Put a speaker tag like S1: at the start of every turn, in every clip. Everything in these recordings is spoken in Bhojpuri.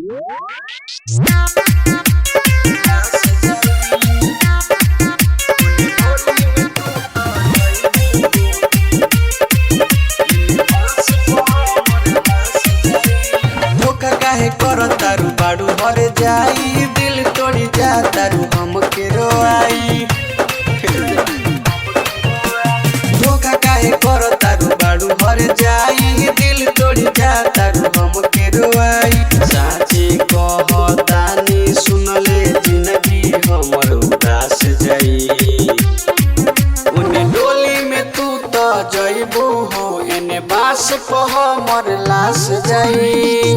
S1: धोखा काहे करतारू बाड़ू भर जाई, दिल तोड़ी जातारू हमके रोआई। धोखा काहे करतारू बाड़ू भर जाई, दिल तोड़ी जातारू हमके रोआई। साचे कहतानी सुनले जिंदगी हमर उदास जाई। उन्हें डोली में तू तो जइबू हो, एने बास पे हमर लाश जाई।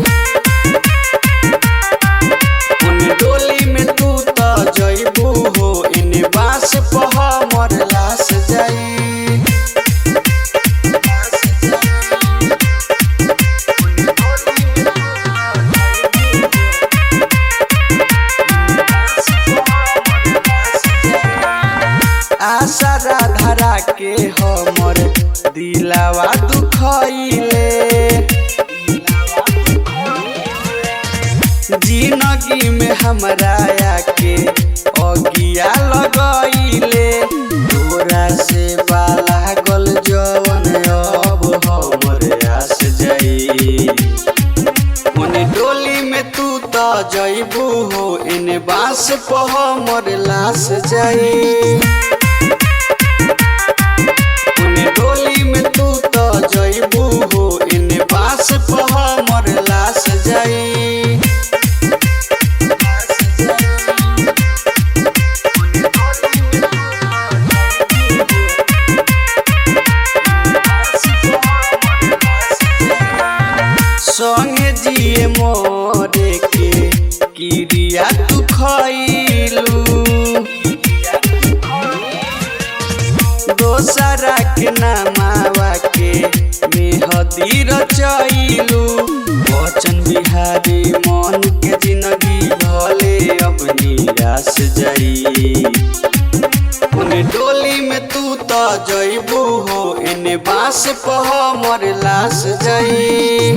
S1: उन्हें डोली में तू तो जइबू हो, एने बास पे हमर लाश जाई। आशा धरा के हमर दिलावा दुखइले, जिंदगी में हमरा आके अगिया लगइले। तोरा से बाला गल जवन अब हमर आस जाई। उन्हें डोली में तू तो जइबू हो, एने बास पे हमर लाश जाई। डोली में तू तो जइबू हो, एने बास पे हमर लाश जाई। संगे जिए मोरे के किरिया तू खइलू, दोसरा के नामावा के मेहदी रचइलू। बचन बिहारी मन के जिंदगी भले अब निराश जाई। उन्हें डोली में तू तो जइबू हो, एने बास पे हमर लाश जाई।